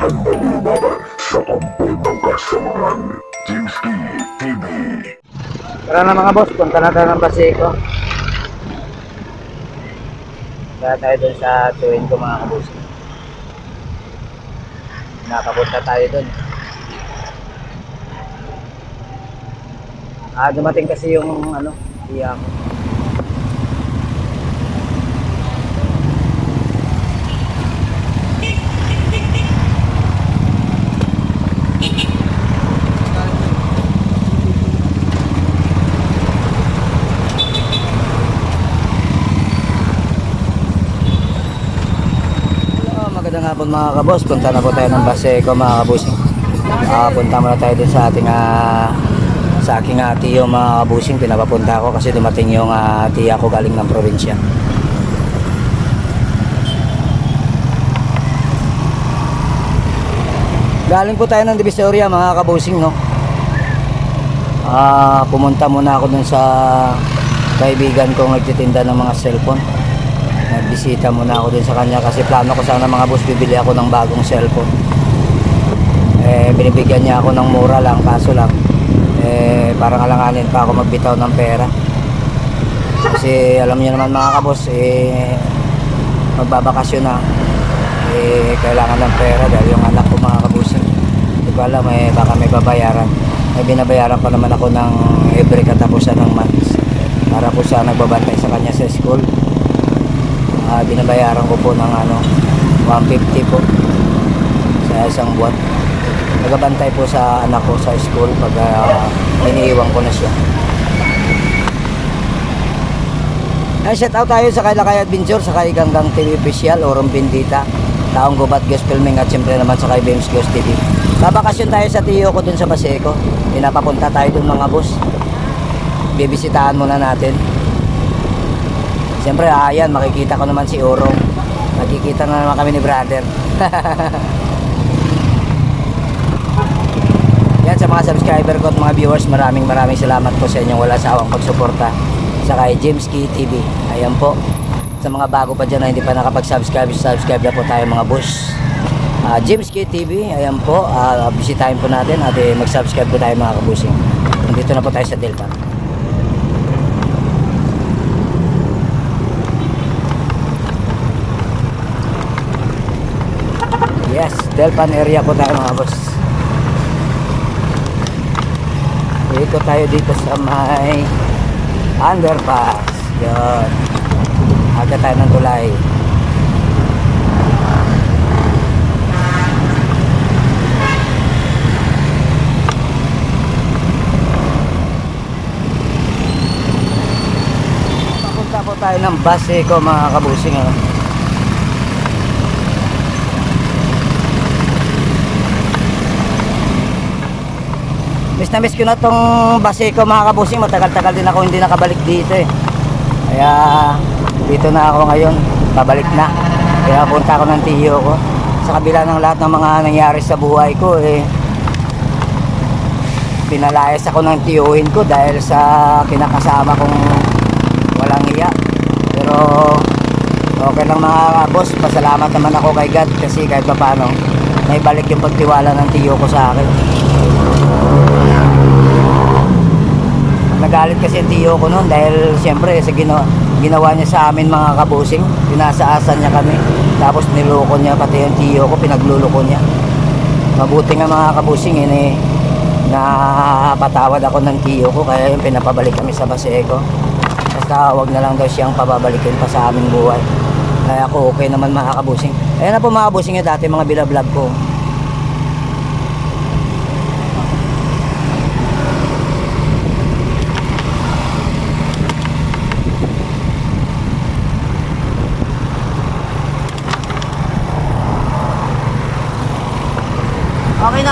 Anda lumaban sa tampol ng kasamaan. Jimski TV. Tara na mga boss, punta na tayo ng Paseco. Kaya tayo dun sa tuwin ko mga kaboss. Nakapunta tayo dun. Dumating kasi yung tiyak. Magandang hapon mga kabos, punta na po tayo ng Paseco mga kabusing. Punta muna tayo dun sa ating sa aking tiyo mga kabusing. Pinapapunta ako kasi dumating yung tiya ko galing ng probinsya. Galing po tayo ng Divisoria mga kabusing, no? Pumunta muna ako dun sa kaibigan kong nagtitinda ng mga cellphone. Nagbisita muna ako dun sa kanya kasi plano ko sana mga boss, bibili ako ng bagong cellphone. Binibigyan niya ako ng mura lang, kaso lang parang alanganin pa ako magbitaw ng pera. Kasi alam niyo naman mga kabos, magbabakasyon na. Kailangan ng pera dahil yung anak ko mga kabos. Hindi ko alam, baka may babayaran. Binabayaran pa naman ako ng every katapusan ng months para po sa nagbabantay sa kanya sa school. Binabayaran ko po ng 150 po sa isang buwan. Nagbabantay po sa anak ko sa school pag iniiwan ko na siya. Shout out tayo sa Lakay Adventure, sa kay Ganggang TV Official, Orong Bendita, Taong Gubat Ghost Filming, at siyempre naman sa kay Bems Ghost TV. Babakasyon tayo sa tiyo ko dun sa Paseco. Pinapapunta tayo dun mga boss. Bibisitahan muna natin. Siyempre, ayan, makikita ko naman si Orong. Nakikita na naman kami ni brother. Yan, sa mga subscriber ko at mga viewers, maraming salamat po sa inyong wala sawang pagsuporta sa kay Jimski TV. Ayan po. Sa mga bago pa dyan na hindi pa nakapag-subscribe, subscribe na po tayo mga boss. Jimski TV, ayan po. Bisitahin po natin at mag-subscribe po tayo mga kabusing. Nandito na po tayo sa Delta. Yes, Delpan area po tayo mga boss. Ikot tayo dito sa may underpass. Yun. Aga tayo ng tulay. Papunta po tayo ng Paseco mga kabusing. Miss na miss ko na tong Paseco mga kabusing. Matagal-tagal din ako hindi nakabalik dito Kaya dito na ako ngayon. Pabalik na. Kaya punta ako ng tiyo ko. Sa kabila ng lahat ng mga nangyari sa buhay ko pinalayas ako ng tiyuhin ko dahil sa kinakasama kong walang iya. Pero okay lang mga boss. Pasalamat naman ako kay God kasi kahit pa paano may balik yung pagtiwala ng tiyo ko sa akin. Nagalit kasi yung tiyo ko noon dahil siyempre sa ginawa niya sa amin mga kabusing. Pinasaasan niya kami, tapos niloko niya pati yung tiyo ko, pinagluloko niya. Mabuti nga mga kabusing na patawad ako ng tiyo ko, kaya yung pinapabalik kami sa Paseco. Basta wag na lang daw siyang pababalikin pa sa aming buhay. Kaya ako okay naman mga kabusing. Ayan na po mga kabusing dati mga bilablog ko.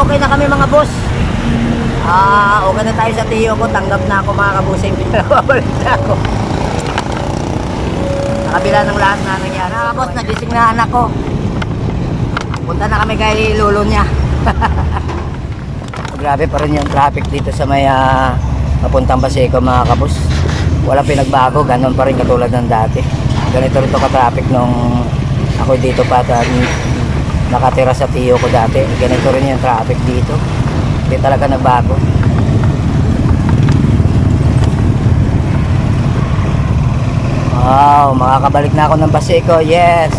Okay na kami mga boss. Okay na tayo sa tiyo ko. Tanggap na ako mga kabusing. Pinababalik na ako. Sa kabila ng lahat na nangyari. Mga boss, nagising na anak ko. Punta na kami kay lolo niya. Grabe pa rin yung traffic dito sa may papuntang Paseco mga kabus. Walang pinagbago, ganun pa rin katulad ng dati. Ganito rin to ka-traffic nung ako dito pa nakatira sa tiyo ko dati. Ganito rin yung traffic dito. Hindi talaga nagbago. Wow, makakabalik na ako ng Baseco. Yes.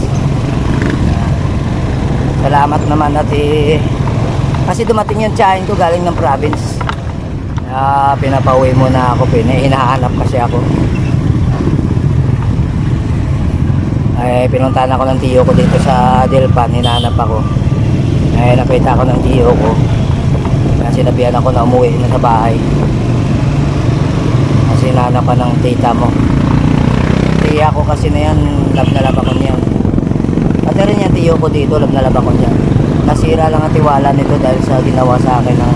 Salamat naman at kasi dumating yung tiyahin ko galing ng province. Pinapauwi muna ako. Hinahanap kasi ako. Ay, pinuntahan ako ng tiyo ko dito sa Delpan. Hinahanap ako. Ay, nakita ako ng tiyo ko. Sinabihan ako na umuwi na sa bahay. Kasi hinahanap pa ng tita mo. Tiya ko kasi na yan. Love na love ako niyan. Pati rin yung tiyo ko dito. Love na love ako niyan. Nasira lang ang tiwala nito dahil sa ginawa sa akin ng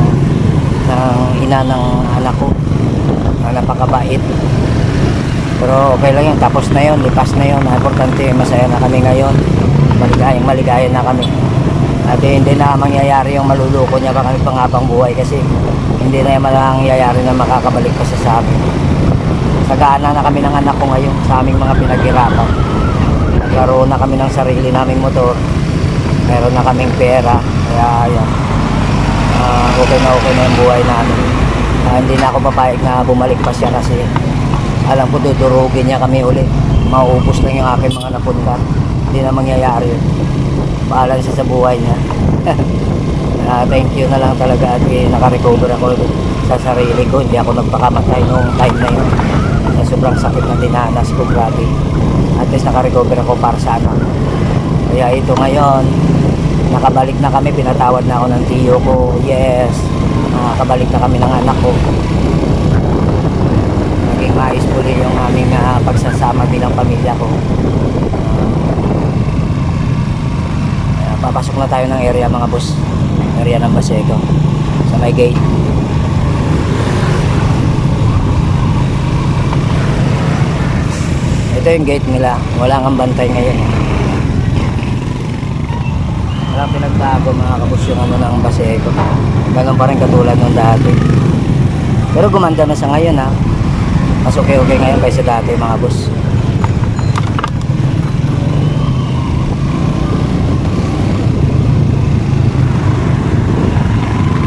ina ng anak ko. Napakabait. Pero okay lang yun. Tapos na yun. Lipas na yun. Importante, masaya na kami ngayon. Maligayang na kami. At hindi na mangyayari yung maluluko niya pa kami panghabang buhay kasi hindi na yung mangyayari na makakabalik pa siya sa amin. Sagana na kami ng anak ko ngayon sa aming mga pinaghirapan. Nagkaroon na kami ng sarili naming motor. Meron na kaming pera. Kaya ayan. Okay na yung buhay namin. Hindi na ako papayag na bumalik pa siya kasi alam ko dudurugin niya kami ulit. Mauubos lang yung aking mga napunta. Hindi na mangyayari yun. Paalam siya sa buhay niya. Thank you na lang talaga at nakarecover ako sa sarili ko. Hindi ako nagpakamatay noong time na yun. Sobrang sakit na dinanas ko, grabe. At least nakarecover ako para sa anak. Kaya ito ngayon, nakabalik na kami, pinatawad na ako ng tiyo ko. Yes, nakabalik na kami ng anak ko. Naging maayos muli yung aming pagsasama bilang pamilya ko. Papasok na tayo ng area mga boss. Area ng Baseco. Sa may gate. Ito yung gate nila. Wala kang bantay ngayon. Walang pinagbago mga kabus yung ano ng Baseco. Ganun pa rin katulad nung dati. Pero gumanda na sa ngayon ha. Mas okay ngayon kaysa dati mga boss.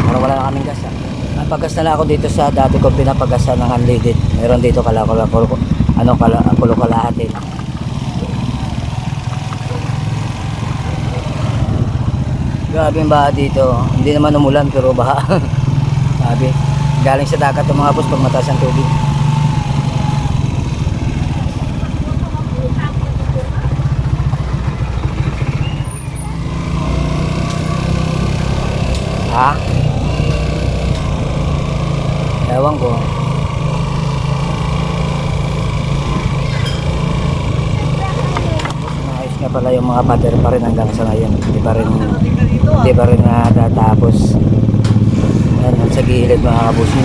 Parang wala na kaming gas ha. Napagas na lang ako dito sa dati ko pinapagasan ng unleaded. Meron dito kalahati. Grabe yung baha dito. Hindi naman umulan pero baha. Grabe. Galing sa dagat yung mga boss pag mataas ang tubig. Ha? Ewan ko. Ayos nga pala yung mga pader pa rin hanggang sa ngayon. Hindi pa rin natatapos. Yan, sa gilid mga kabusi.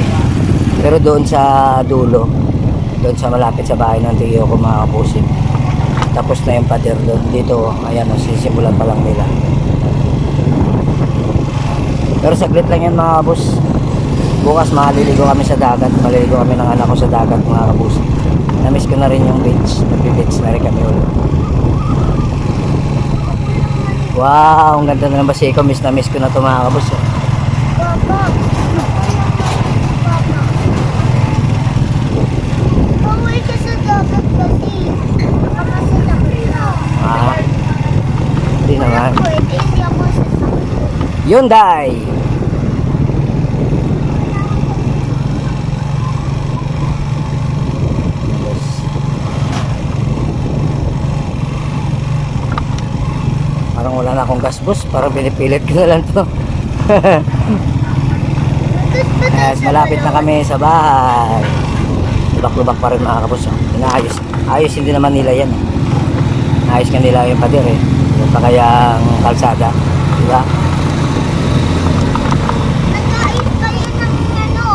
Pero doon sa dulo, doon sa malapit sa bahay ng tiyo ko mga kabusi, tapos na yung pader doon. Dito, ayan, sisimulan pa lang nila. Pero saglit lang yan mga kabus. Bukas maliligo kami sa dagat. Maliligo kami ng anak ko sa dagat mga kabus. Namiss ko na rin yung beach. Nagbe-beach na rin kami ulit. Wow, ang ganda na ng Baseco. Miss na miss ko na ito mga kabus. Papa. Pauwi ka sa dagat kasi. Nakamasasakit na. Hindi naman. Pwede, hindi ako sasakit. Hyundai! Parang wala na akong gas boss. Parang pinipilit ko na lang to. Yes, malapit na kami sa bahay. Lubak-lubak pa rin mga kabos. Inaayos. Ayos hindi naman nila yan. Ayos nga nila yung pader eh. Yung pa kayang kalsada. Diba? Nag-ayos kayo ng ano?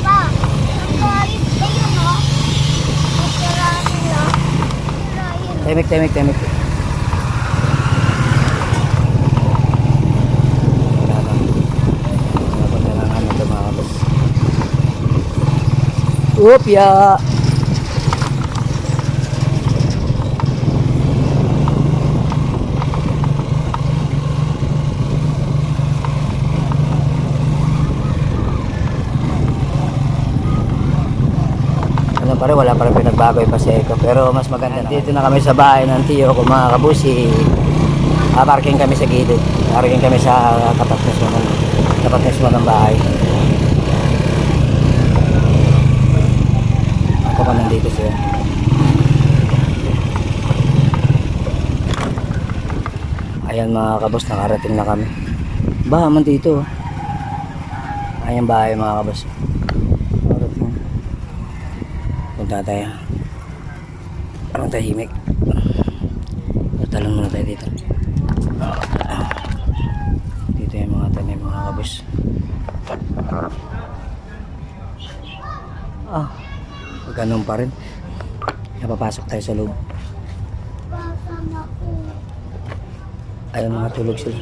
Pa, nag-ayos kayo no? Masirahin lang. Masirahin. Temik. Upya. pa rin, wala pa rin pinagbago yung Paseco. Pero mas maganda na. Dito na kami sa bahay ng tiyo ko mga kabusi. Parking kami sa gilid. Parking kami sa tapat mismo ng bahay. Ako pa nandito siya. Ayan mga kabos, nakarating na kami. Baha man dito. Ayan bahay mga kabos. Nakarating. Punta tayo. Parang tahimik. Talon muna tayo dito. Dito yung mga tanim mga kabos. Ganun pa rin. Napapasok tayo sa loob. Ayun mga tulog sila.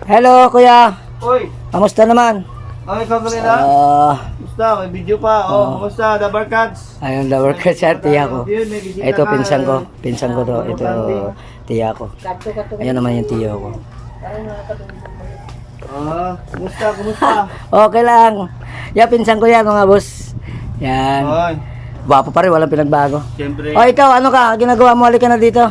Hello kuya. Oy, Kamusta naman? okay ka kanina? Kumusta? May video pa. Kumusta? The Barkads? Ayun, the worker siya, tiya ko. Yun, may bisita Ito, ka. pinsan ko to. Ito, tiya ko. Ayun naman yung tiyo ko. Kumusta? Okay lang. Yan, pinsan ko yan mga boss. Yan. Oy, Gwapo pa rin, walang pinagbago. siyempre. O ikaw, ano ka? Ginagawa mo, halika na dito.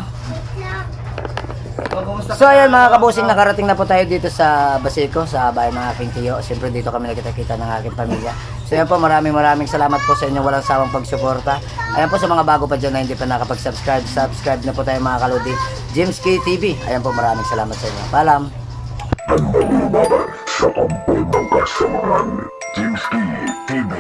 Kumusta So ayan mga kabusing, nakarating na po tayo dito sa Baseco, sa bahay ng aking tiyo. Siyempre dito kami nakita-kita ng aking pamilya. So ayan po, maraming salamat po sa inyo walang sawang pagsuporta. Ayan po sa mga bago pa dyan na hindi pa nakapag-subscribe, subscribe na po tayo mga kaludi. James K TV. Ayan po, maraming salamat sa inyo. Paalam. Ang magbabay sa tamboy ng kasamaan. James K TV.